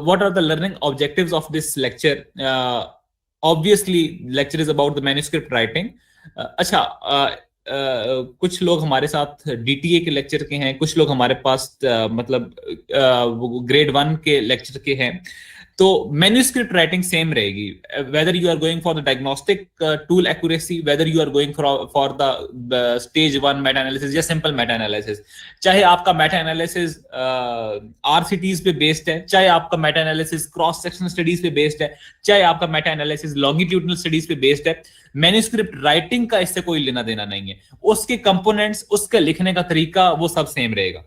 What are the learning objectives of this lecture? Obviously, lecture is about the manuscript writing. अच्छा, कुछ लोग हमारे साथ डीटीए के लेक्चर के हैं, कुछ लोग हमारे पास मतलब ग्रेड 1 के लेक्चर के हैं. तो मैन्यूस्क्रिप्ट राइटिंग सेम रहेगी, whether you are going for the diagnostic tool accuracy, whether you are going for the stage 1 meta analysis या सिंपल मेटा एनालिसिस. चाहे आपका मेटा एनालिसिस आरसीटीज पे बेस्ड है, चाहे आपका meta analysis cross sectional studies पे based है, चाहे आपका मेटा एनालिसिस लॉन्गिट्यूडनल स्टडीज पे बेस्ड है, मैन्यूस्क्रिप्ट राइटिंग का इससे कोई लेना देना नहीं है. उसके कंपोनेंट्स, उसका लिखने का तरीका वो सब सेम रहेगा.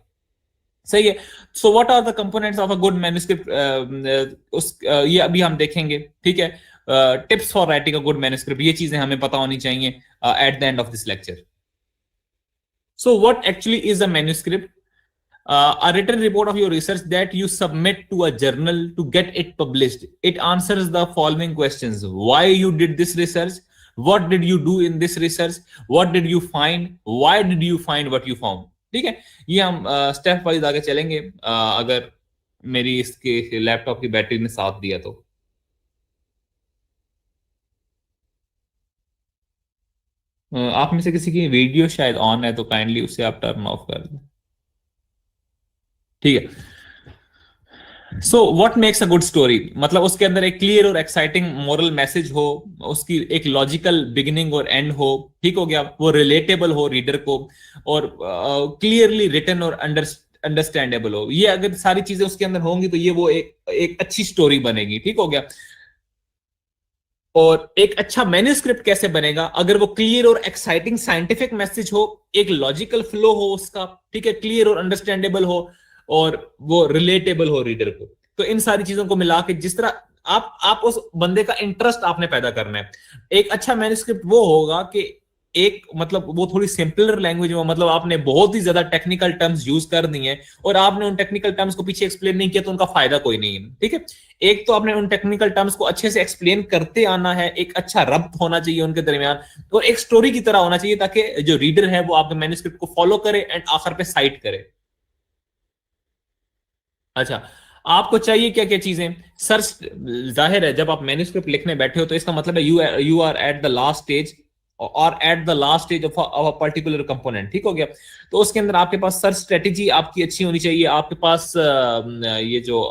सही है. So what are the components of a good manuscript, ये अभी हम देखेंगे. ठीक है. Tips for writing a good manuscript, ये चीजें हमें पता होनी चाहिए at the end of this lecture. So what actually is a manuscript? A written report of your research that you submit to a journal to get it published. It answers the following questions: why you did this research, what did you do in this research, what did you find, why did you find what you found. ठीक है. ये हम step wise आगे चलेंगे, अगर मेरी इसके laptop की बैटरी ने साथ दिया तो. आप में से किसी की वीडियो शायद ऑन है, तो काइंडली उसे आप टर्न ऑफ कर दें. ठीक है. So what makes a good story? मतलब उसके अंदर एक क्लियर और एक्साइटिंग मोरल मैसेज हो, उसकी एक लॉजिकल बिगिनिंग और एंड हो. ठीक हो गया. वो रिलेटेबल हो रीडर को, और क्लियरली रिटन और अंडरस्टैंडेबल हो. ये अगर सारी चीजें उसके अंदर होंगी तो ये वो एक अच्छी स्टोरी बनेगी. ठीक हो गया. और एक अच्छा मैन्युस्क्रिप्ट कैसे बनेगा? अगर वो क्लियर और एक्साइटिंग साइंटिफिक मैसेज हो, एक लॉजिकल फ्लो हो उसका, ठीक है, क्लियर और अंडरस्टैंडेबल हो, और वो रिलेटेबल हो रीडर को. तो इन सारी चीजों को मिला के जिस तरह आप उस बंदे का इंटरेस्ट आपने पैदा करना है. एक अच्छा मैन्युस्क्रिप्ट वो होगा कि एक मतलब वो थोड़ी सिंपलर लैंग्वेज में, मतलब आपने बहुत ही ज्यादा टेक्निकल टर्म्स यूज कर दी हैं और आपने उन टेक्निकल टर्म्स को पीछे एक्सप्लेन नहीं किया, तो उनका फायदा कोई नहीं है. ठीक है. एक तो आपने उन टेक्निकल टर्म्स को अच्छे से एक्सप्लेन करते आना है, एक अच्छा रब्त होना चाहिए उनके दरमियान, और एक स्टोरी की तरह होना चाहिए ताकि जो रीडर है वो आपके मैन्युस्क्रिप्ट को फॉलो करे एंड आखिर पे साइट करे. अच्छा, आपको चाहिए क्या क्या चीजें? सर्च. जाहिर है जब आप मैन्युस्क्रिप्ट लिखने बैठे हो तो इसका मतलब है you are at the last stage, और at the last stage of a particular component. ठीक हो गया. तो उसके अंदर आपके पास सर्च स्ट्रेटेजी आपकी अच्छी होनी चाहिए. आपके पास ये जो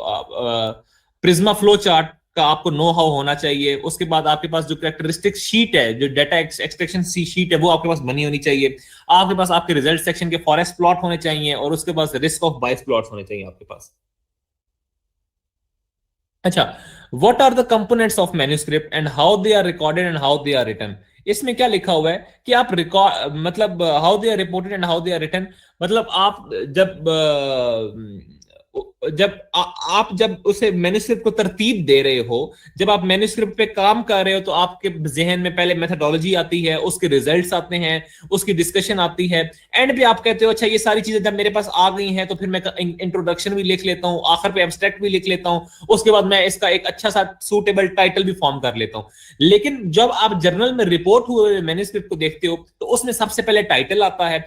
प्रिज्मा फ्लो चार्ट का आपको नो हाउ होना चाहिए. उसके बाद आपके पास जो कैरेक्टरिस्टिक शीट है, जो डाटा एक्सट्रैक्शन शीट है, वो आपके पास बनी होनी चाहिए. आपके पास आपके रिजल्ट सेक्शन के फॉरेस्ट प्लॉट होने चाहिए, और उसके पास रिस्क ऑफ बायस प्लॉट होने चाहिए आपके पास. अच्छा, what are the components of manuscript and how they are recorded and how they are written? इसमें क्या लिखा हुआ है कि आप रिकॉर्ड, मतलब how they are reported and how they are written, मतलब आप जब उसे मैन्युस्क्रिप्ट को तरतीब दे रहे हो, जब आप मैन्युस्क्रिप्ट पे काम कर रहे हो, तो आपके जहन में पहले मेथोडोलॉजी आती है, उसके रिजल्ट्स आते हैं, उसकी डिस्कशन आती है, एंड पे आप कहते हो अच्छा ये सारी चीजें जब मेरे पास आ गई हैं तो फिर मैं इंट्रोडक्शन भी लिख लेता हूँ, आखिर पे एब्स्ट्रैक्ट भी लिख लेता हूँ, उसके बाद मैं इसका एक अच्छा सा सूटेबल टाइटल भी फॉर्म कर लेता हूँ. लेकिन जब आप जर्नल में रिपोर्ट हुए मैन्युस्क्रिप्ट को देखते हो तो उसमें सबसे पहले टाइटल आता है,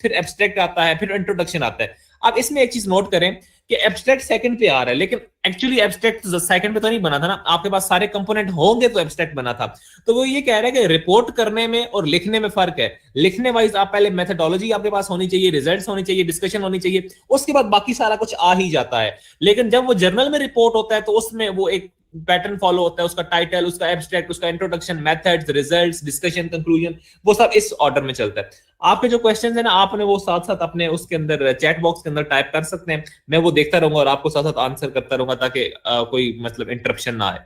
फिर एब्स्ट्रैक्ट आता है, फिर इंट्रोडक्शन आता है. आप इसमें एक चीज नोट करें कि एब्स्ट्रैक्ट सेकंड पे आ रहा है, लेकिन एक्चुअली एब्स्ट्रैक्ट सेकंड पे तो नहीं बना था ना, आपके पास सारे कंपोनेंट होंगे तो एब्स्ट्रैक्ट बना था. तो वो ये कह रहा है कि रिपोर्ट करने में और लिखने में फर्क है. लिखने वाइज आप पहले मेथोडोलॉजी आपके पास होनी चाहिए, रिजल्ट्स होनी चाहिए, डिस्कशन होनी चाहिए, उसके बाद बाकी सारा कुछ आ ही जाता है. लेकिन जब वो जर्नल में रिपोर्ट होता है तो उसमें वो एक पैटर्न फॉलो होता है, उसका टाइटल, उसका एब्स्ट्रैक्ट, उसका introduction, methods, results, discussion, conclusion, वो सब इस ऑर्डर में चलता है. आपके जो क्वेश्चंस है ना, आपने वो साथ साथ अपने उसके अंदर चैट बॉक्स के अंदर टाइप कर सकते हैं. मैं वो देखता रहूंगा और आपको साथ साथ आंसर करता रहूंगा ताकि कोई मतलब इंटरप्शन ना आए.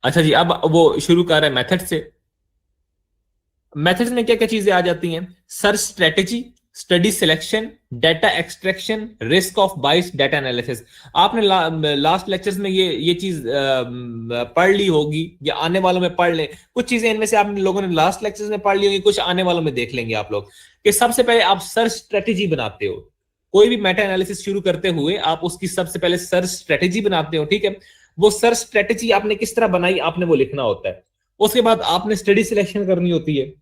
अच्छा जी, अब वो शुरू कर रहे हैं मेथड से. मेथड्स में क्या क्या चीजें आ जाती हैं? Search strategy, study selection, data extraction, risk of बाइस, डाटा एनालिसिस. आपने लास्ट लेक्चर्स में ये चीज पढ़ ली होगी या आने वालों में पढ़ लें. कुछ चीजें इनमें से आप लोगों ने लास्ट लेक्चर्स में पढ़ ली होंगी, कुछ आने वालों में देख लेंगे आप लोग. कि सबसे पहले आप सर्च स्ट्रेटेजी बनाते हो. कोई भी मेटा एनालिसिस शुरू करते हुए आप उसकी सबसे पहले सर्च स्ट्रेटेजी बनाते हो. ठीक है. वो सर्च स्ट्रेटेजी आपने किस तरह बनाई, आपने वो लिखना होता है. उसके बाद आपने स्टडी सिलेक्शन करनी होती है.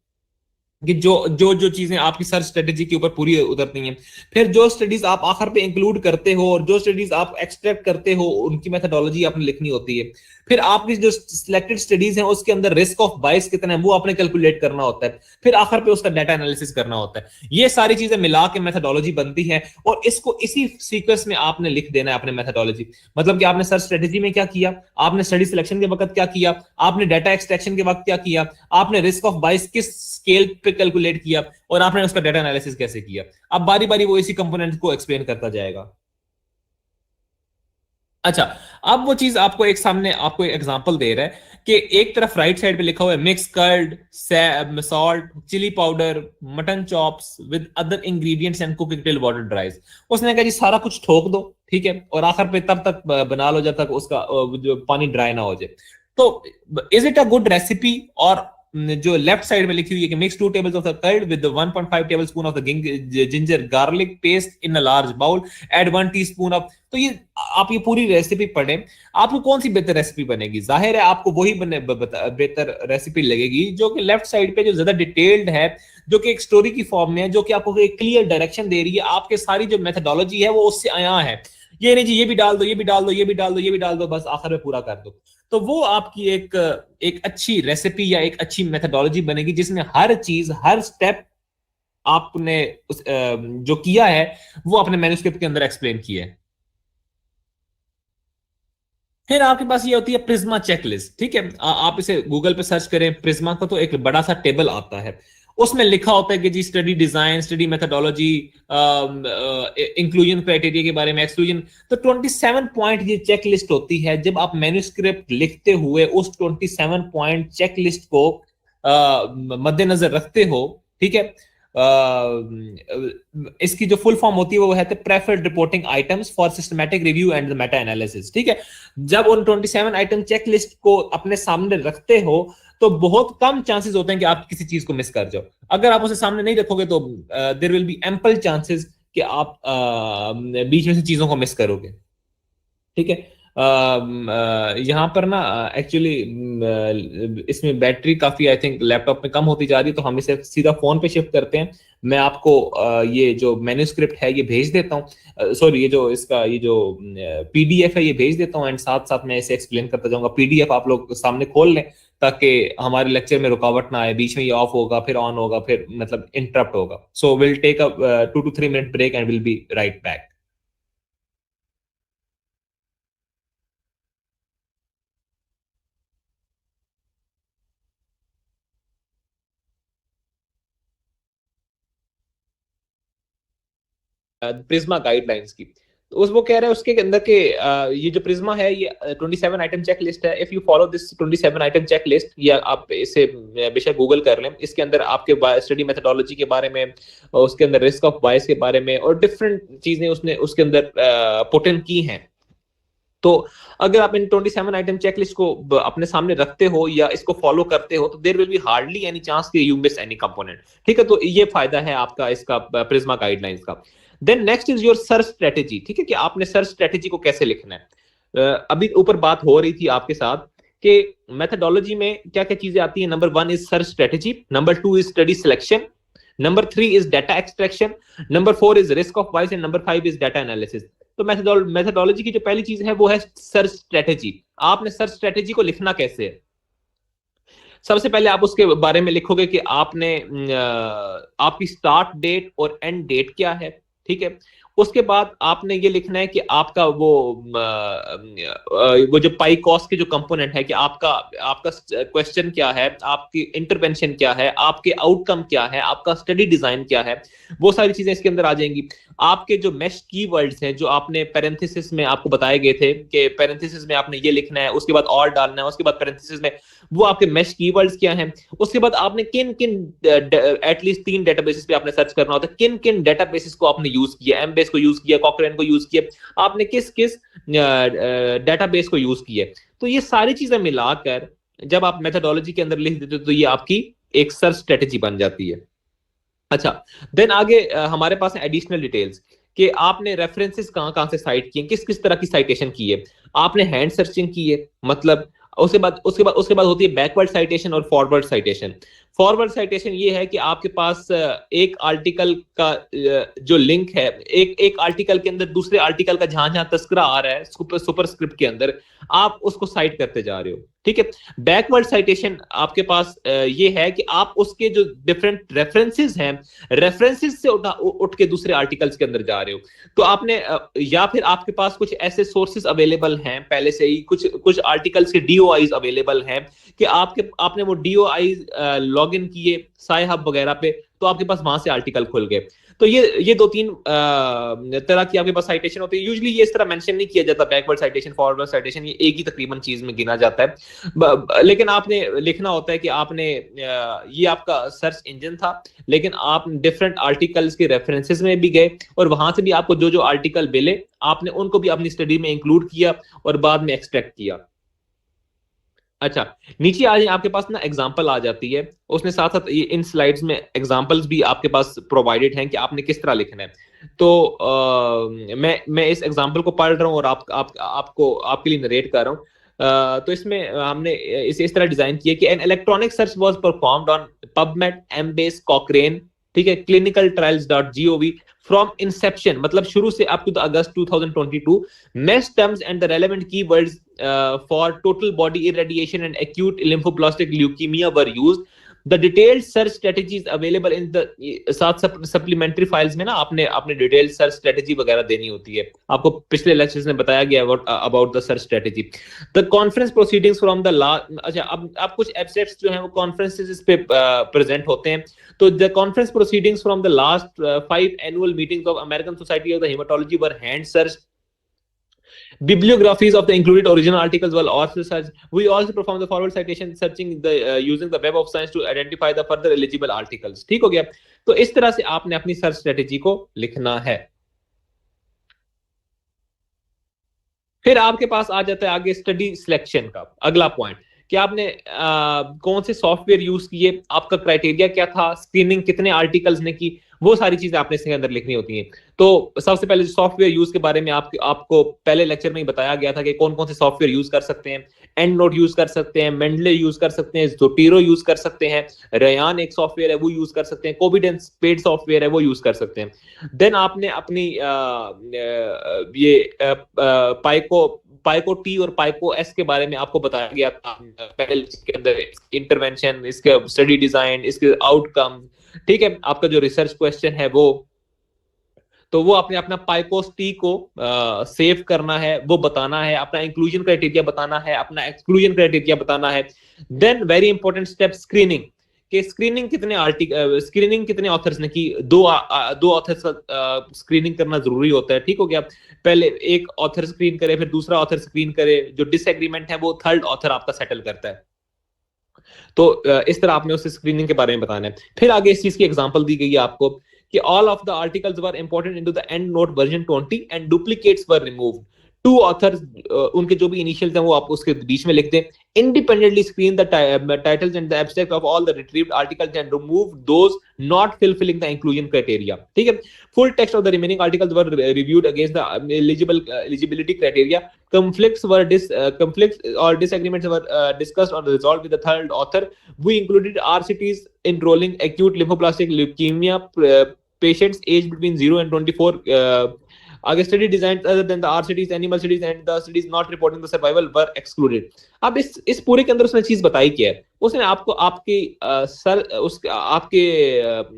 कि जो चीजें आपकी सर्च स्ट्रेटेजी के ऊपर पूरी उतरती हैं, फिर जो स्टडीज आप आखिर पे इंक्लूड करते हो और जो स्टडीज आप एक्सट्रैक्ट करते हो उनकी मेथोडोलॉजी आपने लिखनी होती है। फिर आपकी जो सिलेक्टेड स्टडीज हैं उसके अंदर रिस्क ऑफ बाइस कितना है वो आपने कैलकुलेट करना होता है, फिर आखिर पे उसका डाटा एनालिसिस करना होता है। ये सारी चीजें मिला के मेथोडोलॉजी बनती है और इसको इसी सीक्वेंस में आपने लिख देना है अपने मेथोडोलॉजी। मतलब कि आपने सर्च स्ट्रेटेजी में क्या किया, आपने स्टडी सिलेक्शन के वक्त क्या किया, आपने डाटा एक्सट्रैक्शन के वक्त क्या किया, आपने रिस्क ऑफ बाइस किस स्केल पे कैलकुलेट किया और आपने उसका डाटा एनालिसिस कैसे किया। अब बारी बारी वो इसी कंपोनेंट को एक्सप्लेन करता जाएगा। अच्छा, अब वो चीज आपको एक सामने आपको एक एग्जांपल दे रहा है कि एक तरफ राइट साइड पे लिखा हुआ है mix curd, salt, chili powder, mutton chops with other ingredients and cook till water dries. उसने कहा जी सारा कुछ ठोक दो, ठीक है, और आखिर पे तब तक बना लो जब तक उसका जो पानी ड्राई ना हो जाए। तो is it a good recipe? और जो लेफ्ट साइड में लिखी हुई है कि mix 2 tables of the curd with 1.5 tablespoon of the ginger garlic paste in a large bowl, add 1 teaspoon of. तो ये आप ये पूरी रेसिपी पढ़ें, आपको कौन सी बेहतर रेसिपी बनेगी? जाहिर है आपको वही बेहतर रेसिपी लगेगी जो कि लेफ्ट साइड पे जो ज्यादा डिटेल्ड है, जो कि एक स्टोरी की फॉर्म में है, जो कि आपको एक क्लियर डायरेक्शन दे रही है। आपके सारी जो मेथोडोलॉजी है वो उससे आया है। ये नहीं जी ये भी डाल दो, ये भी डाल दो, ये भी डाल दो, ये भी डाल दो, बस आखिर में पूरा कर दो। तो वो आपकी एक एक अच्छी रेसिपी या एक अच्छी मेथोडोलॉजी बनेगी जिसमें हर चीज, हर स्टेप आपने जो किया है वो अपने मैन्युस्क्रिप्ट के अंदर एक्सप्लेन किया है। फिर आपके पास ये होती है प्रिज्मा चेकलिस्ट, ठीक है। आप इसे गूगल पे सर्च करें, प्रिज्मा का तो एक बड़ा सा टेबल आता है, उसमें लिखा होता है कि जी study design, study methodology, inclusion criteria के बारे में, एक्सक्लूजन। तो 27 पॉइंट ये चेक लिस्ट होती है। जब आप मैन्युस्क्रिप्ट लिखते हुए उस 27 पॉइंट चेक लिस्ट को मद्देनजर रखते हो, ठीक है, इसकी जो फुल फॉर्म होती है वो है preferred reporting items for systematic review and Meta analysis, ठीक है। जब उन 27 आइटम चेक लिस्ट को अपने सामने रखते हो तो बहुत कम चांसेस होते हैं कि आप किसी चीज को मिस कर जाओ। अगर आप उसे सामने नहीं रखोगे तो there will be ample chances कि आप बीच में से चीजों को मिस करोगे, ठीक है। यहाँ पर ना एक्चुअली इसमें बैटरी काफी आई थिंक लैपटॉप में कम होती जा रही है, तो हम इसे सीधा फोन पे शिफ्ट करते हैं। मैं आपको ये जो मैन्युस्क्रिप्ट है ये भेज देता हूँ, सॉरी ये जो इसका ये जो पीडीएफ है ये भेज देता हूँ, एंड साथ साथ मैं इसे एक्सप्लेन करता जाऊंगा। पीडीएफ आप लोग सामने खोल लें ताकि हमारे लेक्चर में रुकावट ना आए, बीच में ये ऑफ होगा फिर ऑन होगा फिर मतलब इंटरप्ट होगा। So will take a 2 to 3 minute break and will be right back. PRISMA guidelines की, तो उस वो कह रहा है उसके अंदर के ये जो प्रिज्मा है ये 27 आइटम चेक लिस्ट है। If you follow this 27 item checklist, या आप इसे बेशक गूगल कर लें, इसके अंदर आपके स्टडी मेथोडोलॉजी के बारे में, उसके अंदर रिस्क ऑफ बायस के बारे में और डिफरेंट चीजें उसने उसके अंदर पुट इन की हैं। तो अगर आप इन 27 आइटम चेकलिस्ट को अपने सामने रखते हो या इसको फॉलो करते हो तो there will be hardly any chance कि यू मिस एनी कंपोनेंट, ठीक है। तो ये फायदा है आपका इसका प्रिज्मा गाइडलाइंस का। Then next is your search strategy, ठीक है, कि आपने सर्च स्ट्रेटेजी को कैसे लिखना है। अभी ऊपर बात हो रही थी आपके साथ कि मेथोडोलॉजी में क्या क्या चीजें आती है। Number 1 is search strategy, number 2 is study selection, number 3 is data extraction, number 4 is risk of bias and number 5 is data analysis. तो मेथोडोलॉजी की जो पहली चीज है वो है सर्च स्ट्रेटेजी। आपने सर्च स्ट्रेटेजी को लिखना कैसे है? सबसे पहले आप उसके बारे में लिखोगे कि आपने आपकी स्टार्ट डेट और एंड डेट क्या है, ठीक है। उसके बाद आपने ये लिखना है कि आपका वो जो पाई कॉस्ट के जो कंपोनेंट है कि आपका आपका क्वेश्चन क्या है, आपकी इंटरवेंशन क्या है, आपके आउटकम क्या है, आपका स्टडी डिजाइन क्या है, वो सारी चीजें इसके अंदर आ जाएंगी। आपके जो मेश कीवर्ड्स हैं जो आपने पैरेंथेसिस में आपको बताए गए थे कि पैरेंथेसिस में आपने ये लिखना है, उसके बाद और डालना है, उसके बाद पैरेंथेसिस में वो आपके मेश कीवर्ड्स क्या हैं। उसके बाद आपने किन किन एटलीस्ट 3 डेटाबेसेस पे आपने सर्च करना होता है, किन किन डेटाबेसेस को आपने यूज किया, एमबेस को यूज किया, कॉकरेन को यूज किया, आपने किस किस डेटाबेस को यूज किया। तो ये सारी चीजें मिलाकर जब आप मेथोडोलॉजी के अंदर लिख देते हो तो ये आपकी एक सर्च स्ट्रेटेजी बन जाती है। अच्छा, देन आगे हमारे पास एडिशनल डिटेल्स कि आपने रेफरेंसेस कहां कहां से साइट किए, किस किस तरह की साइटेशन की है, आपने हैंड सर्चिंग की है, मतलब उसके बाद होती है बैकवर्ड साइटेशन और फॉरवर्ड साइटेशन। फॉरवर्ड साइटेशन ये है कि आपके पास एक आर्टिकल का जो लिंक है, एक आर्टिकल के अंदर दूसरे आर्टिकल का जहां जहां तस्करा आ रहा है सुपरस्क्रिप्ट के अंदर, आप उसको साइट करते जा रहे हो, ठीक है। बैकवर्ड साइटेशन आपके पास ये है कि आप उसके जो डिफरेंट रेफरेंसेस हैं, रेफरेंसेस से उठ के दूसरे आर्टिकल्स के अंदर जा रहे हो। तो आपने या फिर आपके पास कुछ ऐसे सोर्सेस अवेलेबल हैं पहले से ही, कुछ आर्टिकल्स के डीओआईज अवेलेबल हैं कि आपने वो डीओआईज लॉग इन किए साई हब वगैरह पे, तो आपके पास वहां से आर्टिकल खुल गए। तो ये दो तीन तरह की आपके पास साइटेशन होती है। यूजुअली ये इस तरह मेंशन नहीं किया जाता, बैकवर्ड साइटेशन, फॉरवर्ड साइटेशन, ये एक ही तकरीबन चीज में गिना जाता है। लेकिन आपने लिखना होता है कि आपने ये आपका सर्च इंजन था, लेकिन आप डिफरेंट आर्टिकल्स के रेफरेंसेस में भी गए और वहां से भी आपको जो जो आर्टिकल मिले आपने उनको भी अपनी स्टडी में इंक्लूड किया और बाद में एक्सट्रैक्ट किया। अच्छा, नीचे आ जाए, आपके पास ना एग्जांपल आ जाती है, उसने साथ साथ ये इन स्लाइड्स में एग्जांपल्स भी आपके पास प्रोवाइडेड हैं कि आपने किस तरह लिखना है। तो मैं इस एग्जांपल को पढ़ रहा हूँ और आपको आपके लिए नरेट कर रहा हूँ। तो इसमें हमने इसे इस तरह डिजाइन किया कि an electronic search was performed on PubMed, Embase, Cochrane, ठीक है, clinicaltrials.gov फ्रॉम इंसेप्शन, मतलब शुरू से up to the August 2022, MeSH terms and the relevant keywords for total body irradiation and acute lymphoblastic leukemia were used. The detailed search strategies available in the साथ supplementary files में ना आपने detailed search strategy वगैरह देनी होती है, आपको पिछले लेक्चर्स में बताया गया about the search strategy. The conference proceedings from the अच्छा, अब कुछ abstracts जो हैं वो conferences पे present होते हैं। तो the conference proceedings from the last 5 annual meetings of American Society of the Hematology were hand searched. Bibliographies of the included original articles were also searched. We also perform the forward citation searching using the Web of Science to identify the further eligible articles. ठीक हो गया। तो इस तरह से आपने अपनी search strategy को लिखना है। फिर आपके पास आ जाता है आगे स्टडी सिलेक्शन का अगला पॉइंट कि आपने कौन से सॉफ्टवेयर यूज किए, आपका क्राइटेरिया क्या था, स्क्रीनिंग कितने आर्टिकल्स ने की, वो सारी चीजें आपने इसके अंदर लिखनी होती हैं। तो सबसे पहले सॉफ्टवेयर यूज के बारे में आपको पहले लेक्चर में ही बताया गया था कि कौन कौन से सॉफ्टवेयर यूज कर सकते हैं। एंड नोट यूज कर सकते हैं, मेंडले यूज कर सकते हैं, जोटीरो यूज कर सकते हैं, रयान एक सॉफ्टवेयर है वो यूज कर सकते हैं, कोविडेंस पेड सॉफ्टवेयर है वो यूज कर सकते हैं। देन आपने अपनी ये पाइको टी और पाइको एस के बारे में आपको बताया गया था पहले के अंदर, इंटरवेंशन, इसके स्टडी डिजाइन, इसके आउटकम, ठीक है, आपका जो रिसर्च क्वेश्चन है वो, तो वो आपने अपना पाइकोस टी को सेव करना है, वो बताना है, अपना इंक्लूजन क्राइटेरिया बताना है, अपना एक्सक्लूजन क्राइटेरिया बताना है। Then very important step screening, कि स्क्रीनिंग कितने ऑथर्स ने की, दो ऑथर्स का स्क्रीनिंग करना जरूरी होता है, ठीक हो गया। पहले एक ऑथर स्क्रीन करे, फिर दूसरा ऑथर स्क्रीन करे, जो डिसएग्रीमेंट है वो थर्ड ऑथर आपका सेटल करता है। तो इस तरह आपने उस स्क्रीनिंग के बारे में बताना है। फिर आगे इस चीज की एग्जांपल दी गई है आपको कि all of the articles were important into the EndNote version 20 and duplicates were removed. Two authors उनके जो भी इनिशियल्स हैं वो आप उसके बीच में लिख दें। Independently screen the titles and the abstract of all the retrieved articles and remove those not fulfilling the inclusion criteria, ठीक है। Full text of the remaining articles were reviewed against the eligibility criteria. conflicts or disagreements were discussed or resolved with the third author. We included RCTs enrolling acute lymphoblastic leukemia patients aged between 0 and 24. आगे study designs other than the RCTs, animal studies and the studies not reporting the survival were excluded. अब इस पूरे के अंदर उसने चीज बताई क्या है, उसने आपको आपके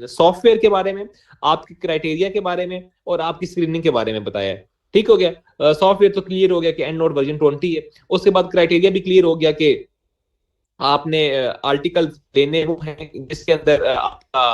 सॉफ्टवेयर के बारे में, आपके क्राइटेरिया के बारे में और आपकी स्क्रीनिंग के बारे में बताया है, ठीक हो गया। सॉफ्टवेयर तो क्लियर हो गया कि एंड नोट वर्जन 20 है। उसके बाद क्राइटेरिया भी क्लियर हो गया कि आपने आर्टिकल लेने वो हैं जिसके अंदर आपका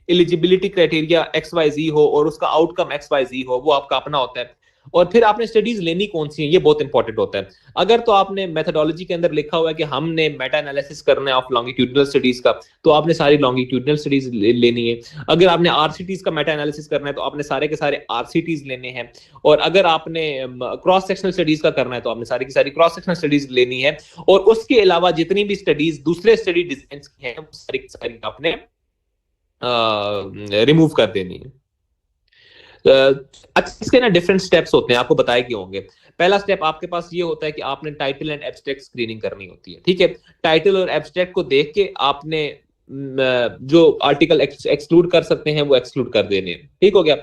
एलिजिबिलिटी क्राइटेरिया XYZ हो और उसका आउटकम XYZ हो, वो आपका अपना होता है। और फिर आपने स्टडीज लेनी कौन सी है, ये बहुत इंपॉर्टेंट होता है। अगर तो आपने मेथोडोलॉजी के अंदर लिखा हुआ है कि हमने मेटा एनालिसिस करना है ऑफ लॉन्गिट्यूडनल स्टडीज का, तो आपने सारी लॉन्गिट्यूडनल स्टडीज लेनी है। अगर आपने आरसीटीज का मेटा एनालिसिस करना है तो आपने सारे के सारे आरसीटीज लेने हैं। और अगर आपने क्रॉस सेक्शनल स्टडीज का करना है तो आपने सारी की सारी क्रॉस सेक्शनल स्टडीज लेनी है। और उसके अलावा जितनी भी स्टडीज दूसरे स्टडी डिजाइन की हैं सारी की सारी आपने रिमूव कर देनी है। इसके ना डिफरेंट स्टेप्स होते हैं, आपको बताए कि होंगे। पहला स्टेप आपके पास ये होता है कि आपने टाइटल एंड एब्स्ट्रैक्ट स्क्रीनिंग करनी होती है, ठीक है। टाइटल और एब्स्ट्रैक्ट को देख के आपने जो आर्टिकल एक्सक्लूड कर सकते हैं वो एक्सक्लूड कर देने हैं। ठीक हो गया।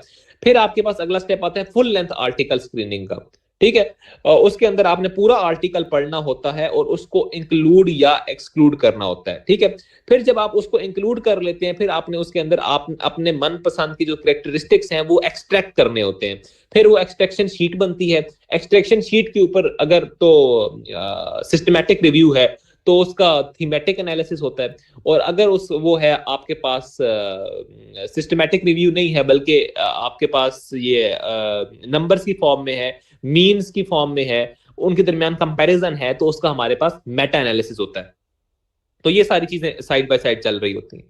फिर आपके पास अगला स्टेप आता है फुल लेंथ आर्टिकल स्क्रीनिंग का। ठीक है, उसके अंदर आपने पूरा आर्टिकल पढ़ना होता है और उसको इंक्लूड या एक्सक्लूड करना होता है। ठीक है, फिर जब आप उसको इंक्लूड कर लेते हैं फिर आपने उसके अंदर आप अपने मनपसंद की जो कैरेक्टरिस्टिक्स हैं वो एक्सट्रैक्ट करने होते हैं। फिर वो एक्सट्रैक्शन शीट बनती है। एक्सट्रैक्शन शीट के ऊपर अगर तो सिस्टमैटिक रिव्यू है तो उसका थीमेटिक एनालिसिस होता है, और अगर उस वो है आपके पास सिस्टमैटिक रिव्यू नहीं है बल्कि आपके पास ये नंबर्स की फॉर्म में है, मीन्स की फॉर्म में है, उनके दरमियान कंपैरिजन है, तो उसका हमारे पास मेटा एनालिसिस होता है। तो ये सारी चीजें साइड बाय साइड चल रही होती हैं।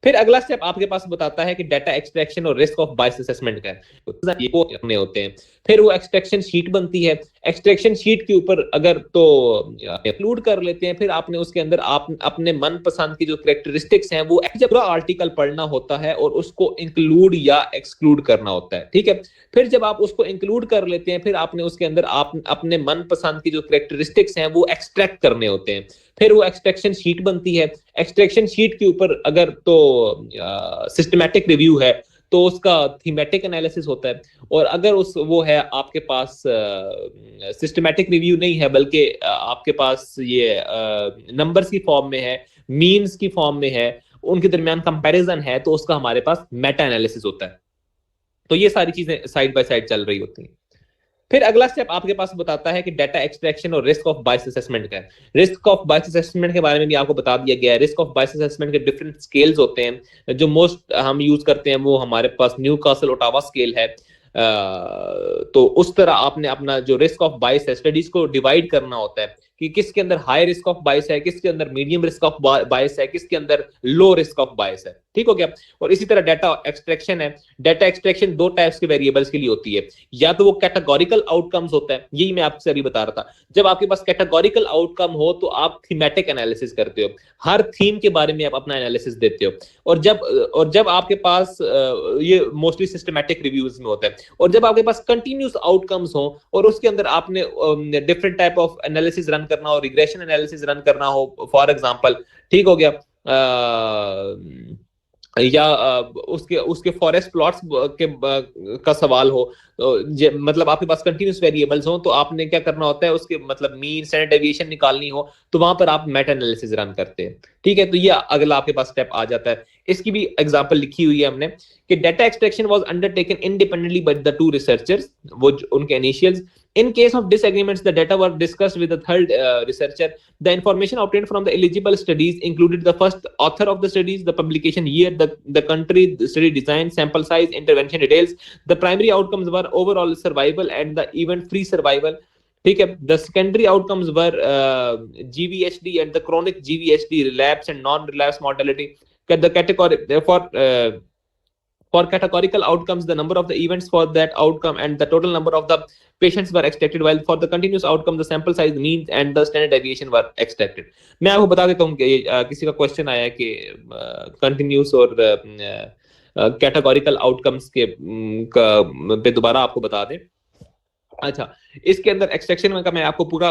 फिर अगला स्टेप आपके पास बताता है कि डाटा एक्सट्रैक्शन और रिस्क ऑफ बायस असेसमेंट का है, ये वो करने होते हैं। फिर वो एक्सट्रैक्शन शीट बनती है। एक्सट्रैक्शन शीट के ऊपर अगर तो इंक्लूड कर लेते हैं फिर आपने उसके अंदर आप अपने मनपसंद की जो कैरेक्टरिस्टिक्स हैं वो जब पूरा आर्टिकल पढ़ना होता है और उसको इंक्लूड या एक्सक्लूड करना होता है। ठीक है, फिर जब आप उसको इंक्लूड कर लेते हैं फिर आपने उसके अंदर आप अपने मनपसंद की जो कैरेक्टरिस्टिक्स हैं वो एक्सट्रैक्ट करने होते हैं। फिर वो एक्सट्रैक्शन शीट बनती है। एक्सट्रैक्शन शीट के ऊपर अगर तो सिस्टमैटिक रिव्यू है तो उसका थीमेटिक एनालिसिस होता है, और अगर उस वो है आपके पास सिस्टमैटिक रिव्यू नहीं है बल्कि आपके पास ये नंबर्स की फॉर्म में है, मीन्स की फॉर्म में है, उनके दरमियान कंपैरिजन है, तो उसका हमारे पास मेटा एनालिसिस होता है। तो ये सारी चीजें साइड बाय साइड चल रही होती हैं। फिर अगला स्टेप आपके पास बताता है कि डाटा एक्सट्रैक्शन और रिस्क ऑफ बायस असेसमेंट का है। रिस्क ऑफ बायस असेसमेंट के बारे में भी आपको बता दिया गया है। रिस्क ऑफ बायस असेसमेंट के डिफरेंट स्केल्स होते हैं। जो मोस्ट हम यूज करते हैं वो हमारे पास न्यूकासल ओटावा स्केल है। तो उस तरह आपने अपना जो रिस्क ऑफ बायस है स्टडीज को डिवाइड करना होता है कि किसके अंदर हाई रिस्क ऑफ बायस है, किसके अंदर मीडियम रिस्क ऑफ बायस है, किसके अंदर लो रिस्क ऑफ बायस है। ठीक हो गया। और इसी तरह डाटा एक्सट्रैक्शन है। डाटा एक्सट्रैक्शन दो टाइप्स के वेरिएबल्स के लिए होती है, या तो वो कैटेगोरिकल आउटकम्स होता है, यही मैं आपसे अभी बता रहा था। जब आपके पास कैटेगोरिकल आउटकम हो तो आप थीमेटिक एनालिसिस करते हो, हर थीम के बारे में आप अपना एनालिसिस देते हो। और जब आपके पास ये मोस्टली सिस्टमैटिक रिव्यूज में होता है, और जब आपके पास कंटिन्यूस आउटकम्स हो और उसके अंदर आपने different type of analysis run करना हो, रिग्रेशन एनालिसिस रन करना हो फॉर एग्जांपल, ठीक हो गया, या उसके फॉरेस्ट प्लॉट्स के का सवाल हो, मतलब आपके पास कंटिन्यूस वेरिएबल्स हो तो आपने क्या करना होता है, उसके मतलब मीन स्टैंडर्ड डेविएशन निकालनी हो तो वहां पर आप मेटा एनालिसिस रन करते हैं। ठीक है, तो ये अगला आपके पास स्टेप आ जाता है। इसकी भी एग्जांपल लिखी हुई है हमने कि data extraction was undertaken independently by the two researchers, वो उनके initials. In case of disagreements, the data were discussed with the third researcher. The information obtained from the eligible studies included the first author of the studies, the publication year, the country, the study design, sample size, intervention details. The primary outcomes were overall survival and the event-free survival. ठीक है, the secondary outcomes were GVHD and the chronic GVHD, relapse and non-relapse mortality. The category for categorical outcomes, the number of the events for that outcome and the total number of the patients were extracted, while for the continuous outcome, the sample size, mean and the standard deviation were extracted. मैं आपको बता देता हूँ कि किसी का question आया कि कंटिन्यूस और कैटेगोरिकल आउटकम्स के पे दोबारा आपको बता दें। अच्छा, इसके अंदर एक्सट्रैक्शन का मैं आपको पूरा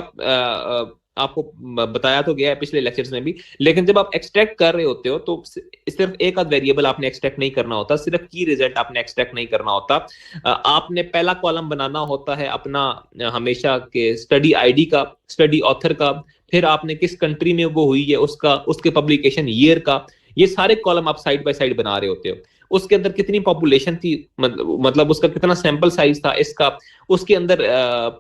आपको बताया तो गया है पिछले लेक्चर्स में भी, लेकिन जब आप एक्सट्रैक्ट कर रहे होते हो तो सिर्फ एक आध वेरिएबल आपने एक्सट्रैक्ट नहीं करना होता, सिर्फ की रिजल्ट आपने एक्सट्रैक्ट नहीं करना होता। आपने पहला कॉलम बनाना होता है अपना हमेशा के स्टडी आईडी का, स्टडी ऑथर का, फिर आपने किस कंट्री में वो हुई है उसका, उसके पब्लिकेशन ईयर का, ये सारे कॉलम आप साइड बाय साइड बना रहे होते हो। उसके अंदर कितनी पॉपुलेशन थी, मतलब उसका कितना सैंपल साइज था इसका, उसके अंदर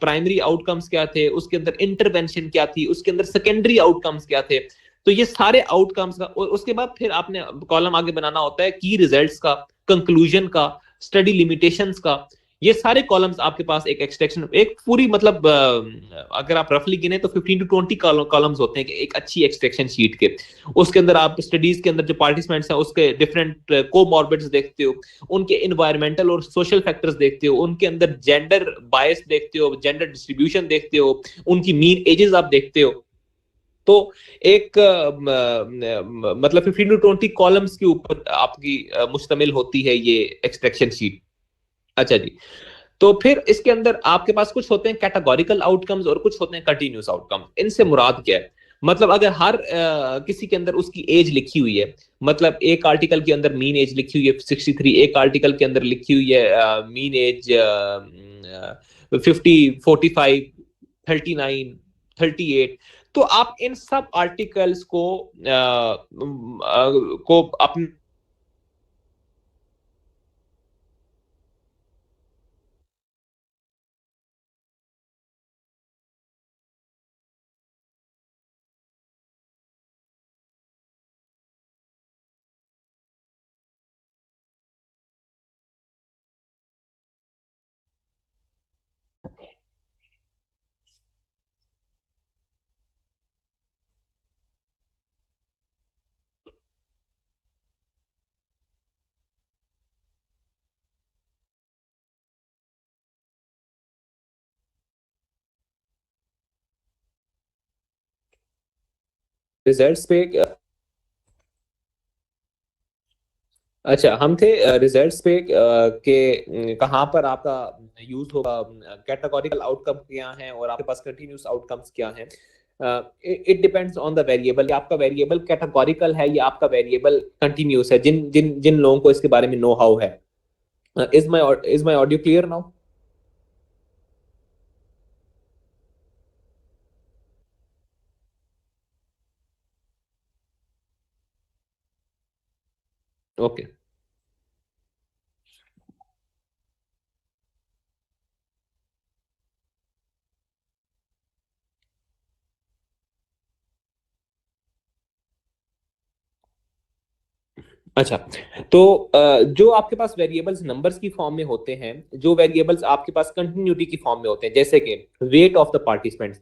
प्राइमरी आउटकम्स क्या थे, उसके अंदर इंटरवेंशन क्या थी, उसके अंदर सेकेंडरी आउटकम्स क्या थे। तो ये सारे आउटकम्स का, और उसके बाद फिर आपने कॉलम आगे बनाना होता है की रिजल्ट्स का, कंक्लूजन का, स्टडी लिमिटेशंस का। ये सारे कॉलम्स आपके पास एक एक्सट्रैक्शन, एक पूरी मतलब अगर आप रफली गिने तो 15 to 20 कॉलम्स होते हैं कि एक अच्छी एक्सट्रैक्शन शीट के। उसके अंदर आप स्टडीज के अंदर जो पार्टिसिपेंट्स हैं उसके डिफरेंट कोमॉर्बिड्स देखते हो, उनके एनवायरमेंटल और सोशल फैक्टर्स देखते हो, उनके अंदर जेंडर बायस देखते हो, जेंडर डिस्ट्रीब्यूशन देखते हो, उनकी मीन एजेस आप देखते हो। तो एक मतलब 15 to 20 कॉलम्स के ऊपर आपकी मुश्तमिल होती है ये एक्सट्रैक्शन शीट। अच्छा जी, तो फिर इसके अंदर आपके पास कुछ होते हैं कैटेगोरिकल आउटकम्स और कुछ होते हैं कंटीन्यूअस आउटकम्स। इनसे मुराद क्या है? मतलब अगर हर किसी के अंदर उसकी एज लिखी हुई है, मतलब एक आर्टिकल के अंदर मीन एज लिखी हुई है 63, एक आर्टिकल के अंदर लिखी हुई है मीन एज 50, 45, 39, 38, तो आप इन सब आर्टिकल्स को अपने रिजल्ट्स पे अच्छा हम थे रिजल्ट्स पे के कहाँ पर आपका यूज होगा, कैटेगोरिकल आउटकम क्या है और आपके पास कंटिन्यूस आउटकम्स क्या हैं। It depends on the variable, आपका वेरिएबल कैटेगोरिकल है या आपका वेरिएबल कंटिन्यूस है, जिन जिन जिन लोगों को इसके बारे में नो हाउ है। Is my audio clear now? Okay. अच्छा, तो जो आपके पास वेरिएबल्स नंबर्स की फॉर्म में होते हैं, जो वेरिएबल्स आपके पास कंटिन्यूटी की फॉर्म में होते हैं, जैसे कि weight of the participants,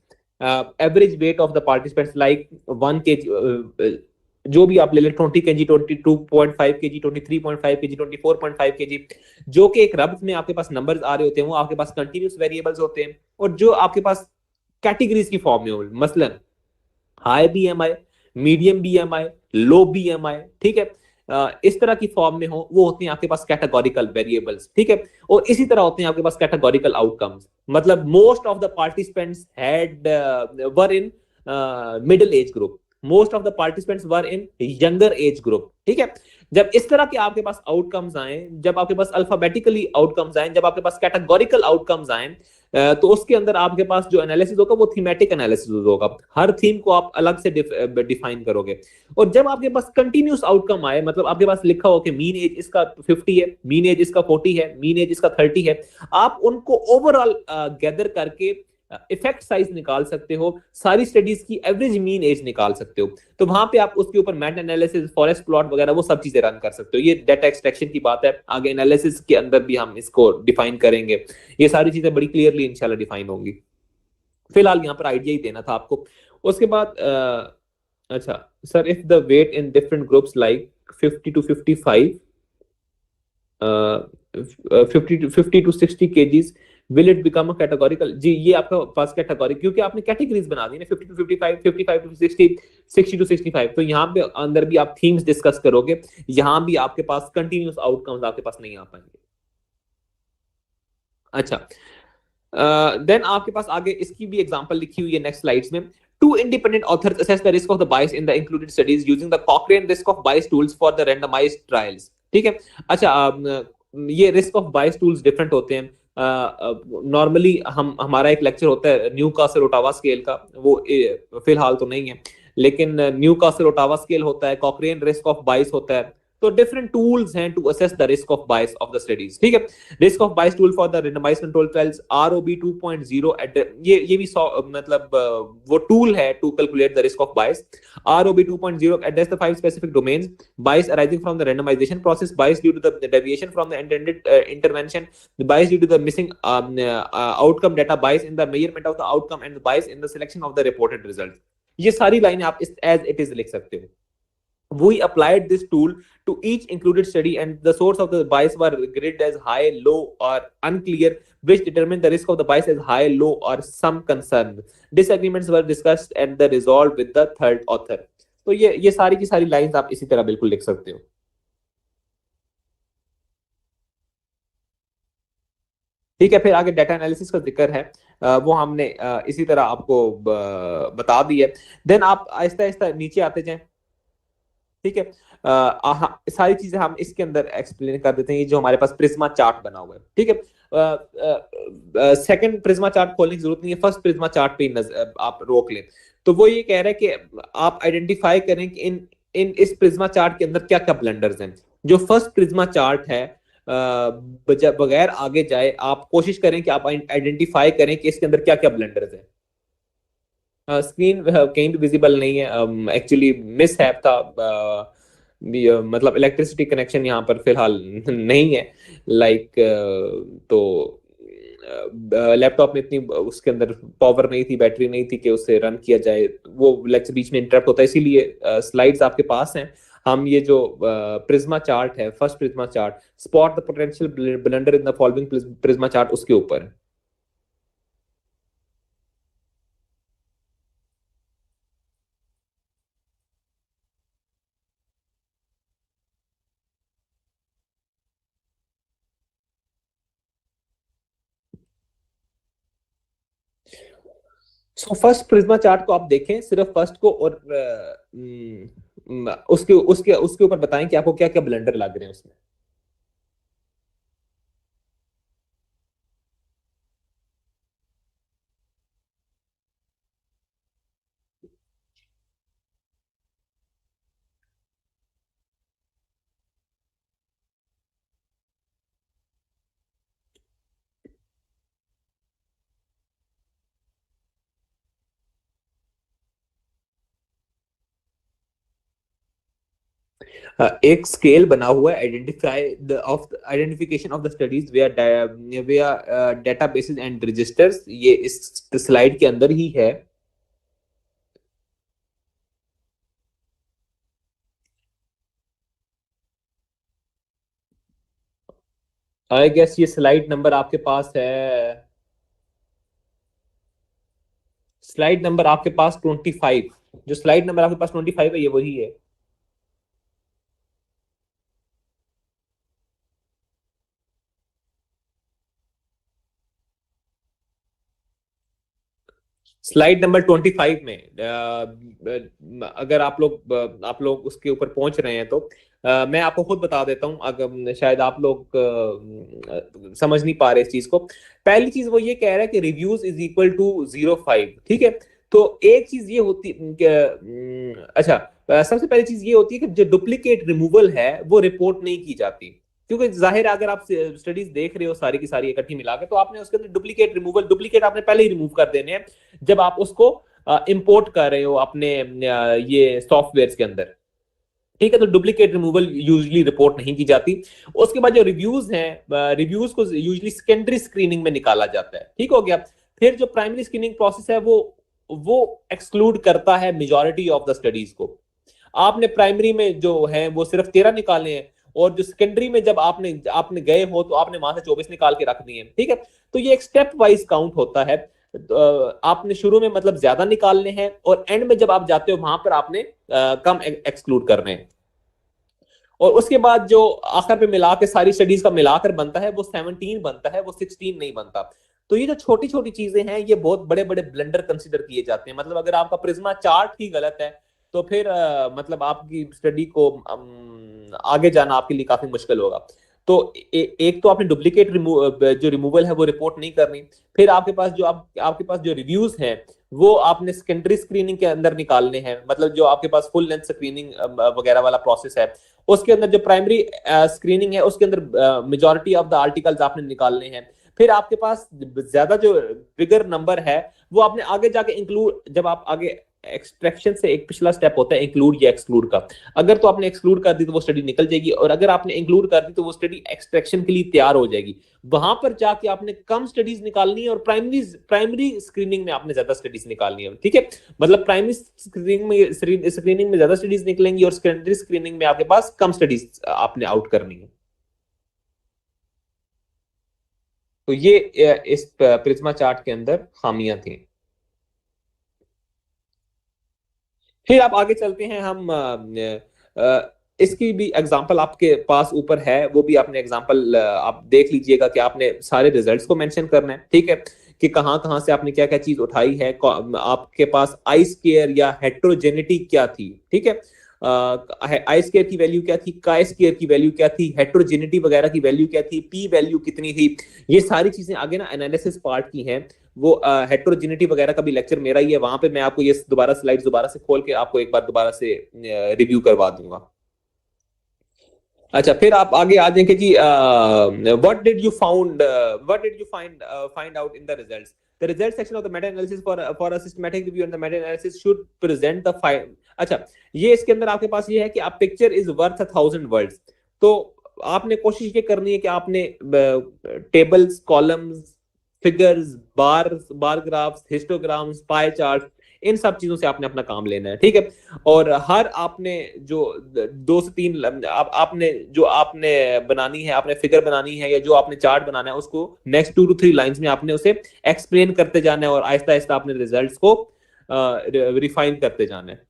average weight of the participants like 1 kg, जो भी आप ले लें, 20 kg, 22.5 kg, 23.5 kg, 24.5 kg, जो कि एक रब्त में आपके पास नंबर्स आ रहे होते हैं, वो आपके पास कंटिन्यूस वेरिएबल्स होते हैं। और जो आपके पास कैटेगरीज की फॉर्म में हो, मसलन हाई बीएमआई, मीडियम बीएमआई, लो बीएमआई, ठीक है, इस तरह की फॉर्म में हो, वो होते हैं आपके पास कैटेगोरिकल वेरिएबल्स, ठीक है। और इसी तरह होते हैं आपके पास कैटेगोरिकल आउटकम्स, मतलब most of the participants had were in middle age group, most of the participants were in younger age group, ठीक है। जब इस तरह के आपके पास आउटकम्स आए, जब आपके पास अल्फाबेटिकली आउटकम्स आए, जब आपके पास कैटेगोरिकल आउटकम्स आए, तो उसके अंदर आपके पास जो एनालिसिस होगा वो थीमेटिक एनालिसिस होगा, हर थीम को आप अलग से डिफाइन करोगे। और जब आपके पास कंटिन्यूस आउटकम आए, मतलब आपके पास लिखा हो कि मीन एज इसका 50 है, मीन एज इसका 40 है, मीन एज इसका 30 है, आप उनको ओवरऑल गैदर करके इफेक्ट साइज निकाल सकते हो, सारी स्टडीज की एवरेज मीन एज निकाल सकते हो। तो वहां पे आप उसके ऊपर मेटा एनालिसिस, फॉरेस्ट प्लॉट वगैरह वो सब चीजें रन कर सकते हो। ये डाटा एक्सट्रैक्शन की बात है, आगे एनालिसिस के अंदर भी हम इसको डिफाइन करेंगे। ये सारी चीजें बड़ी क्लियरली इंशाल्लाह डिफाइन होंगी। फिलहाल यहाँ पर आइडिया ही देना था आपको। उसके बाद अच्छा sir, if the weight in different groups like 50 to 55, 50 to 60 kgs, will it become a categorical? जी, ये आपका पास कैटेगोरी, क्योंकि आपने कैटेगरीज बना दी ना, 50 to 55, 55 to 60, 60 to 65, तो यहाँ पे अंदर भी आप थीम्स डिस्कस करोगे, यहाँ भी आपके पास कंटिन्यूस आउटकम्स आपके पास नहीं आ पाएंगे। अच्छा, देन आपके पास आगे इसकी भी एग्जांपल लिखी हुई है नेक्स्ट स्लाइड्स में। Two independent authors assess the risk of the bias in the included studies using the Cochrane risk of bias tools for the randomised trials, ठीक है। अच्छा, ये risk of bias tools different होते हैं। Normally हम हमारा एक लेक्चर होता है न्यू कासल ओटावा स्केल का, वो फिलहाल तो नहीं है, लेकिन न्यू कासल ओटावा स्केल होता है, कॉक्रेन रिस्क ऑफ बायस होता है। तो डिफरेंट टूल्स हैं to assess the risk of bias of the studies, ठीक है। Risk of bias tool for the randomised control trials, ROB 2.0, ये भी मतलब वो टूल है to calculate the risk of bias. ROB 2.0 address the 5 specific domains: bias arising from the randomization process, bias due to the deviation from the intended intervention, the bias due to the missing outcome data, bias in the measurement of the outcome, and the bias in the selection of the reported result। ये सारी लाइनें आप as it is लिख सकते हो। We applied this tool to each included study, and the source of the bias were graded as high, low, or unclear, which determined the risk of the bias as high, low, or some concern. Disagreements were discussed and the resolved with the third author। तो ये सारी की सारी lines आप इसी तरह बिल्कुल लिख सकते हो। ठीक है। फिर आगे डाटा एनालिसिस का जिक्र है, वो हमने इसी तरह आपको बता दिया। देन आप आहिस्ता आहिस्ता नीचे आते जाएं, ठीक है। सारी चीजें हम इसके अंदर एक्सप्लेन कर देते हैं। जो हमारे पास प्रिज्मा चार्ट बना हुआ है, ठीक है। सेकंड प्रिज्मा चार्ट खोलने की जरूरत नहीं है, फर्स्ट प्रिज्मा चार्ट पे आप रोक लें। तो वो ये कह रहा है कि आप आइडेंटिफाई करें कि इन इन इस प्रिज्मा चार्ट के अंदर क्या क्या ब्लंडर्स हैं। जो फर्स्ट प्रिज्मा चार्ट है, बगैर आगे जाए आप कोशिश करें कि आप आइडेंटिफाई करें कि इसके अंदर क्या क्या ब्लंडर्स हैं। स्क्रीन कहीं भी विजिबल नहीं है, एक्चुअली मिस हैप था। मतलब इलेक्ट्रिसिटी कनेक्शन यहाँ पर फिलहाल नहीं है, लाइक तो लैपटॉप में इतनी उसके अंदर पावर नहीं थी, बैटरी नहीं थी कि उसे रन किया जाए। वो लेक्चर बीच में इंटरप्ट होता है, इसीलिए स्लाइड्स आपके पास हैं। हम ये जो प्रिज्मा चार्ट है, first Prisma chart, spot the potential blunder in the following Prisma chart, उसके ऊपर है। सो फर्स्ट प्रिज्मा चार्ट को आप देखें, सिर्फ फर्स्ट को, और उसके उसके उसके ऊपर बताएं कि आपको क्या क्या ब्लंडर लग रहे हैं उसमें। एक स्केल बना हुआ है, identification of the studies where databases and registers, ये इस स्लाइड के अंदर ही है। आई गेस ये स्लाइड नंबर आपके पास है, स्लाइड नंबर आपके पास 25। जो स्लाइड नंबर आपके पास 25 है, ये वही है। स्लाइड नंबर 25 में अगर आप लोग उसके ऊपर पहुंच रहे हैं तो मैं आपको खुद बता देता हूं, अगर शायद आप लोग समझ नहीं पा रहे इस चीज को। पहली चीज वो ये कह रहा है कि रिव्यूज इज इक्वल टू 0.5, ठीक है। तो एक चीज ये होती अच्छा, सबसे पहली चीज ये होती है कि जो डुप्लीकेट रिमूवल है वो रिपोर्ट नहीं की जाती, क्योंकि जाहिर अगर आप स्टडीज देख रहे हो सारी की सारी इकट्ठी मिला के, तो आपने उसके अंदर डुप्लीकेट आपने पहले ही रिमूव कर देने हैं जब आप उसको इंपोर्ट कर रहे हो अपने ये सॉफ्टवेयर के अंदर, ठीक है। तो डुप्लीकेट रिमूवल यूजली रिपोर्ट नहीं की जाती। उसके बाद जो रिव्यूज हैं, रिव्यूज को यूजली सेकेंडरी स्क्रीनिंग में निकाला जाता है, ठीक हो गया। फिर जो प्राइमरी स्क्रीनिंग प्रोसेस है वो एक्सक्लूड करता है मेजॉरिटी ऑफ द स्टडीज को। आपने प्राइमरी में जो है वो सिर्फ 13 निकाले हैं, और जो सेकेंडरी में जब आपने आपने गए हो तो आपने वहां से 24 निकाल के रख दिए, ठीक है। तो ये एक स्टेप वाइज काउंट होता है। आपने शुरू में मतलब ज्यादा निकालने हैं, और एंड में जब आप जाते हो वहां पर आपने कम एक्सक्लूड करने हैं। और उसके बाद जो आखिर पे मिला के सारी स्टडीज का मिलाकर बनता है वो 17 बनता है, वो 16 नहीं बनता। तो ये जो छोटी छोटी चीजें हैं, ये बहुत बड़े बड़े ब्लंडर कंसिडर किए जाते हैं। मतलब अगर आपका प्रिज्मा चार्ट ही गलत है तो फिर मतलब आपकी स्टडी को आगे जाना आपके लिए काफी मुश्किल होगा। तो एक तो आपने डुप्लीकेट जो रिमूवल है वो रिपोर्ट नहीं करनी। फिर आपके पास जो आपके पास जो रिव्यूज हैं वो आपने सेकेंडरी स्क्रीनिंग के अंदर निकालने हैं, मतलब जो आपके पास फुल लेंथ स्क्रीनिंग वगैरह वाला प्रोसेस है। उसके अंदर जो प्राइमरी स्क्रीनिंग है उसके अंदर मेजॉरिटी ऑफ द आर्टिकल्स आपने निकालने हैं। फिर आपके पास ज्यादा जो बिगर नंबर है वो आपने आगे जाके इंक्लूड, जब आप आगे एक्सट्रैक्शन से एक पिछला स्टेप होता है इंक्लूड या एक्सक्लूड का। अगर तो आपने एक्सक्लूड कर दी तो वो स्टडी निकल जाएगी, और अगर आपने इंक्लूड कर दी तो वो स्टडी एक्सट्रैक्शन के लिए तैयार हो जाएगी। वहां पर जाके आपने कम स्टडीज निकालनी है, और प्राइमरी स्क्रीनिंग में आपने ज्यादा स्टडीज निकालनी है, ठीक है। मतलब प्राइमरी स्क्रीनिंग में ज्यादा स्टडीज निकलेंगी, और सेकेंडरी स्क्रीनिंग में आपके पास कम स्टडीज आपने आउट करनी है। तो ये इस प्रिज्मा चार्ट के अंदर खामियां थी। फिर आप आगे चलते हैं, हम इसकी भी एग्जांपल आपके पास ऊपर है, वो भी आपने एग्जांपल आप देख लीजिएगा कि आपने सारे रिजल्ट्स को मेंशन करना है, ठीक है, कि कहां कहां से आपने क्या क्या चीज उठाई है, आपके पास आई स्क्वायर या हेट्रोजेनिटी क्या थी, ठीक है, आई स्क्वायर की वैल्यू क्या थी, काई स्क्वायर की वैल्यू क्या थी, हेट्रोजेनिटी वगैरह की वैल्यू क्या थी, पी वैल्यू कितनी थी, ये सारी चीजें आगे ना एनालिसिस पार्ट की हैं। वो हेट्रोजेनिटी वगैरह का भी लेक्चर मेरा ही है, वहां पे मैं आपको ये दोबारा स्लाइड्स दोबारा से खोल के आपको एक बार दोबारा से रिव्यू करवा दूंगा। अच्छा, फिर आप आगे आ जाएंगे जी, what did you find out in the results. The result section of the meta analysis for a systematic review and the meta analysis should present the five। अच्छा, ये इसके अंदर आपके पास ये है कि आप पिक्चर इज वर्थ 1000 वर्ड्स। तो आपने कोशिश ये करनी है कि आपने tables, columns, figures, bar graphs, histograms, pie chart, इन सब चीजों से आपने अपना काम लेना है, ठीक है। और हर आपने जो 2 से 3 आपने जो आपने बनानी है, आपने फिगर बनानी है या जो आपने चार्ट बनाना है, उसको नेक्स्ट 2 to 3 लाइंस में आपने उसे एक्सप्लेन करते जाना है और आहिस्ता आहिस्ता आपने रिजल्ट्स को रिफाइन करते जाना है।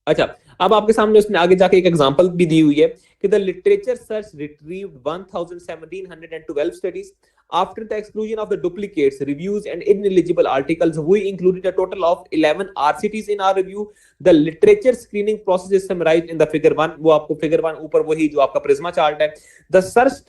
अच्छा, अब आपके सामने उसने आगे जाके एक एग्जांपल भी दी हुई है कि the literature search retrieved 1712 studies after the exclusion of the duplicates, reviews and ineligible articles. We included a total of 11 RCTs in our review. The literature screening process is summarized in the figure 1। वो आपको figure 1 ऊपर वही जो आपका prisma chart है। The search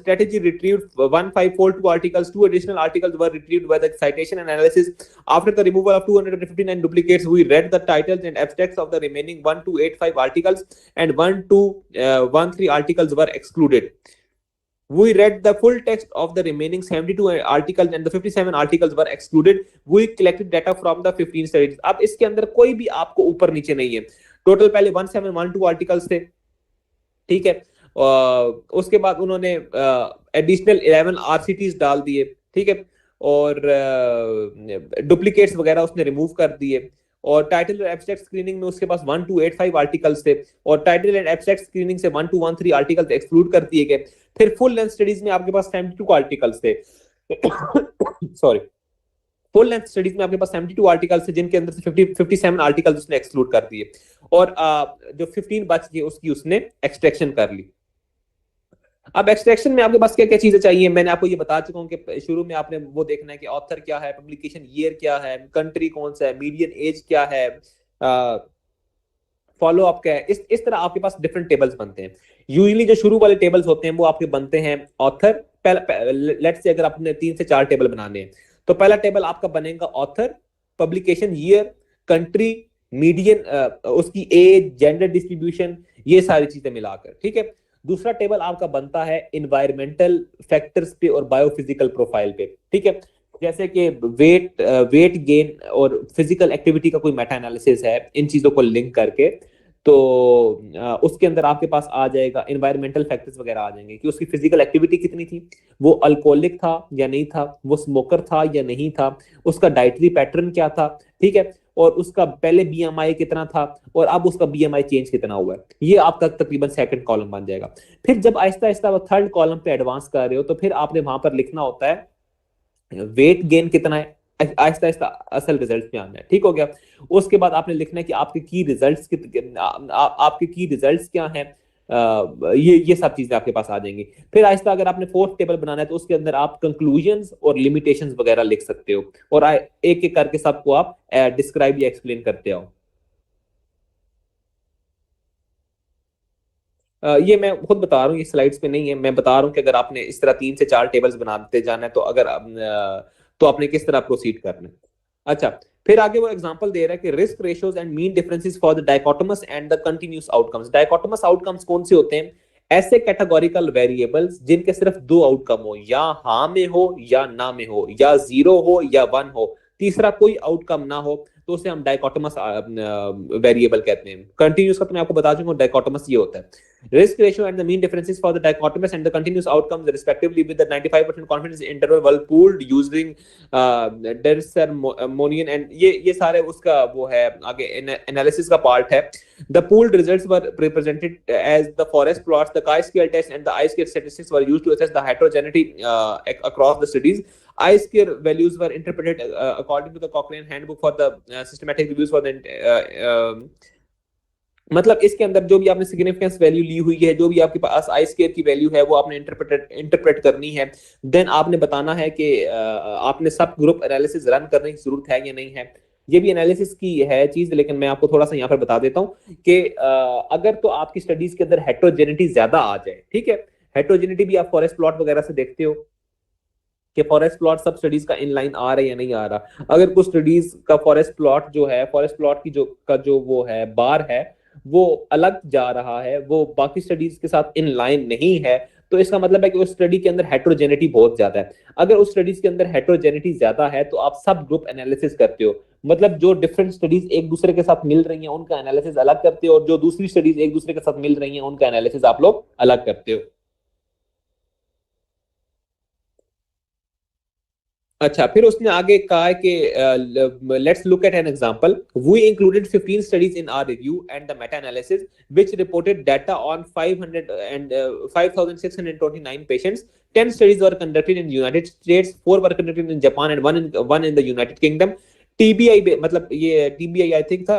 strategy retrieved 1542 articles। 2 additional articles were retrieved by the citation analysis. After the removal of 259 duplicates, we read the titles and abstracts of the remaining 1285 articles, and 1213 articles were excluded. We read the full text of the remaining 72 articles and the 57 articles were excluded. We collected data from the 15 studies। अब इसके अंदर कोई भी आपको ऊपर नीचे नहीं है। टोटल पहले 1712 आर्टिकल्स थे, ठीक है, उसके बाद उन्होंने एडिशनल 11 आरसीटीज डाल दिए, ठीक है, और डुप्लीकेट्स वगैरह उसने रिमूव कर दिए। और टाइटल और एब्स्ट्रैक्ट स्क्रीनिंग में उसके पास 1285 आर्टिकल्स थे और टाइटल एंड एब्स्ट्रैक्ट स्क्रीनिंग से 1213 आर्टिकल्स एक्सक्लूड कर दिए गए। फिर फुल लेंथ स्टडीज में आपके पास 72 आर्टिकल्स थे सॉरी, फुल लेंथ स्टडीज में आपके पास 72 आर्टिकल्स थे जिनके अंदर से 57 आर्टिकल्स उसने एक्सक्लूड कर दिए और जो 15 बच गए उसकी उसने एक्सट्रैक्शन कर ली। अब एक्सट्रैक्शन में आपके पास क्या क्या चीजें चाहिए, मैंने आपको ये बता चुका हूं कि शुरू में आपने वो देखना है कि ऑथर क्या है, पब्लिकेशन ईयर क्या है, कंट्री कौन सा है, मीडियन एज क्या है, फॉलो अप क्या है। इस तरह आपके पास डिफरेंट टेबल्स बनते हैं। यूजुअली जो शुरू वाले टेबल्स होते हैं वो आपके बनते हैं ऑथर, लेट्स से अगर आपने 3 से 4 टेबल बनाने हैं तो पहला टेबल आपका बनेगा author, publication year, country, median, उसकी एज, जेंडर डिस्ट्रीब्यूशन, ये सारी चीजें मिलाकर, ठीक है। दूसरा टेबल आपका बनता है इन्वायरमेंटल फैक्टर्स पे और बायोफिजिकल प्रोफाइल पे, ठीक है, जैसे कि वेट गेन और फिजिकल एक्टिविटी का कोई मेटा एनालिसिस है, इन चीजों को लिंक करके तो उसके अंदर आपके पास आ जाएगा इन्वायरमेंटल फैक्टर्स वगैरह आ जाएंगे कि उसकी फिजिकल एक्टिविटी कितनी थी, वो अल्कोहलिक था या नहीं था, वो स्मोकर था या नहीं था, उसका डाइटरी पैटर्न क्या था, ठीक है, और उसका पहले बीएमआई कितना था और अब उसका बीएमआई चेंज कितना हुआ है। ये आपका तकरीबन सेकंड कॉलम बन जाएगा। फिर जब आहिस्ता आहिस्ता थर्ड कॉलम पे एडवांस कर रहे हो तो फिर आपने वहां पर लिखना होता है वेट गेन कितना है, आहिस्ता आहिस्ता असल रिजल्ट में आना है, ठीक हो गया। उसके बाद आपने लिखना है कि आपके की रिजल्ट्स क्या हैं, ये सब चीजें आपके पास आ जाएंगी। फिर आहिस्ता अगर आपने फोर्थ टेबल बनाना है तो उसके अंदर आप कंक्लूजन्स और लिमिटेशंस वगैरह लिख सकते हो और एक एक करके सबको आप डिस्क्राइब या एक्सप्लेन करते आओ। ये मैं खुद बता रहा हूँ, ये स्लाइड्स पे नहीं है, मैं बता रहा हूँ कि अगर आपने इस तरह 3 से 4 टेबल्स बनाते जाना है तो तो आपने किस तरह प्रोसीड करना है। अच्छा, फिर आगे वो एग्जांपल दे रहा है कि risk ratios and mean differences for the डायकोटोमस and the continuous outcomes. डायकोटोमस outcomes कौन से होते हैं? ऐसे कैटेगोरिकल वेरिएबल्स जिनके सिर्फ 2 आउटकम हो, या हाँ में हो या ना में हो, या 0 हो या 1 हो, तीसरा कोई आउटकम ना हो, तो उसे हम डायकोटोमस वेरिएबल कहते हैं। कंटीन्यूअस का तो मैं आपको बता चुका हूं, डायकोटोमस ये होता है। Risk ratio and the mean differences for the dichotomous and the continuous outcomes respectively with the 95% confidence interval were pooled using Dersarmonian and ये सारे उसका वो है आगे एनालिसिस का पार्ट है। The pooled results were represented as the forest plots, the chi-square test and the I-square statistics were used to assess the heterogeneity across the studies. I-square values were interpreted according to the Cochrane handbook for the systematic reviews for the मतलब इसके अंदर जो भी आपने significance value ली हुई है, जो भी आपके पास आई स्क्वायर की वैल्यू है, वो आपने इंटरप्रेट करनी है। देन आपने बताना है कि आपने सब ग्रुप एनालिसिस रन करने की जरूरत है या नहीं है। ये भी एनालिसिस की है चीज, लेकिन मैं आपको थोड़ा सा यहाँ पर बता देता हूँ कि अगर तो आपकी स्टडीज के अंदर हेट्रोजेनिटी ज्यादा आ जाए, ठीक है, हेट्रोजेनिटी भी आप फॉरेस्ट प्लॉट वगैरह से देखते हो कि फॉरेस्ट प्लॉट सब स्टडीज का इनलाइन आ रहा है या नहीं आ रहा। अगर कुछ स्टडीज का फॉरेस्ट प्लॉट जो है, फॉरेस्ट प्लॉट की जो वो है बार है, वो अलग जा रहा है, वो बाकी स्टडीज के साथ इन लाइन नहीं है, तो इसका मतलब है कि उस स्टडी के अंदर हेट्रोजेनिटी बहुत ज्यादा है। अगर उस स्टडीज के अंदर हेट्रोजेनिटी ज्यादा है तो आप सब ग्रुप एनालिसिस करते हो, मतलब जो डिफरेंट स्टडीज एक दूसरे के साथ मिल रही हैं उनका एनालिसिस अलग करते हो, और जो दूसरी स्टडीज एक दूसरे के साथ मिल रही हैं उनका एनालिसिस आप लोग अलग करते हो। अच्छा, फिर उसने आगे कहा है कि let's look at an example, we included 15 studies in our review and the meta analysis which reported data on 500 and 5629 patients. 10 studies were conducted in United States, 4 were conducted in Japan and one in the United Kingdom. TBI मतलब ये TBI I think था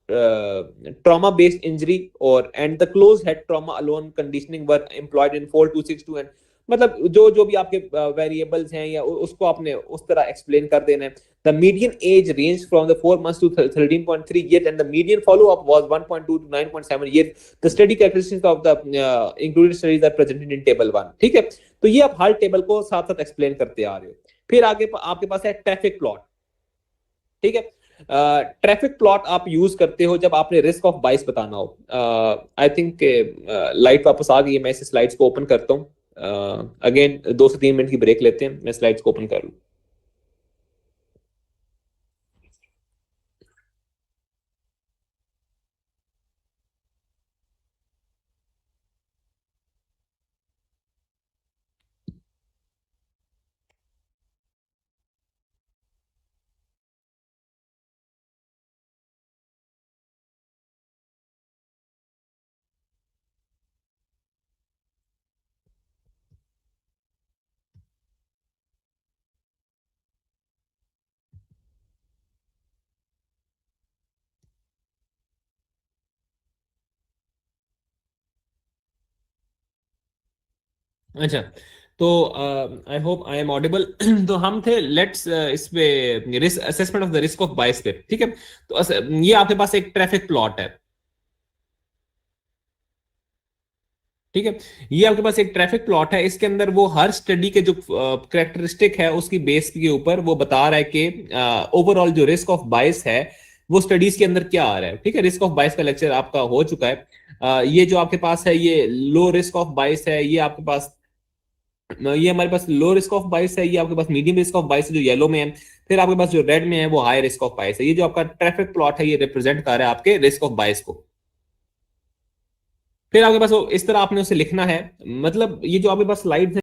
trauma based injury, और and the close head trauma alone conditioning were employed in 4262 and, मतलब जो जो भी आपके variables हैं या उसको आपने उस तरह एक्सप्लेन कर देना है। The median age range from the 4 months to 13.3 years and the median follow up was 1.2 to 9.7 years. The study characteristics of the included studies are presented in table 1। ठीक है, तो ये आप हर टेबल को साथ साथ एक्सप्लेन करते आ रहे हो। फिर आगे आपके पास है ट्रैफिक प्लॉट। ठीक है, ट्रैफिक प्लॉट आप यूज करते हो जब आपने रिस्क ऑफ बाइस बताना हो। आई थिंक लाइट वापस आ गई है, मैं इस स्लाइड्स को ओपन करता हूँ। अगेन 2 से 3 मिनट की ब्रेक लेते हैं, मैं स्लाइड्स को ओपन कर लूँ। अच्छा, तो I hope I am audible. तो हम थे लेट्स इस पे risk assessment of the risk of बाइस पे। ठीक है, तो ये आपके पास एक ट्रैफिक प्लॉट है। ठीक है, ये आपके पास एक ट्रैफिक प्लॉट है, इसके अंदर वो हर स्टडी के जो करेक्टरिस्टिक है उसकी बेस के ऊपर वो बता रहा है कि ओवरऑल जो रिस्क ऑफ बाइस है वो स्टडीज के अंदर क्या आ रहा है। ठीक है, रिस्क ऑफ बाइस का लेक्चर आपका हो चुका है। ये जो आपके पास है ये लो रिस्क ऑफ बाइस है, ये आपके पास ये हमारे पास लो रिस्क ऑफ बाइस है, ये आपके पास मीडियम रिस्क ऑफ बाइस है जो येलो में है, फिर आपके पास जो रेड में है वो हाई रिस्क ऑफ बाइस है। ये जो आपका ट्रैफिक प्लॉट है ये रिप्रेजेंट कर रहा है आपके रिस्क ऑफ बाइस को। फिर आपके पास वो इस तरह आपने उसे लिखना है, मतलब ये जो आपके पास स्लाइड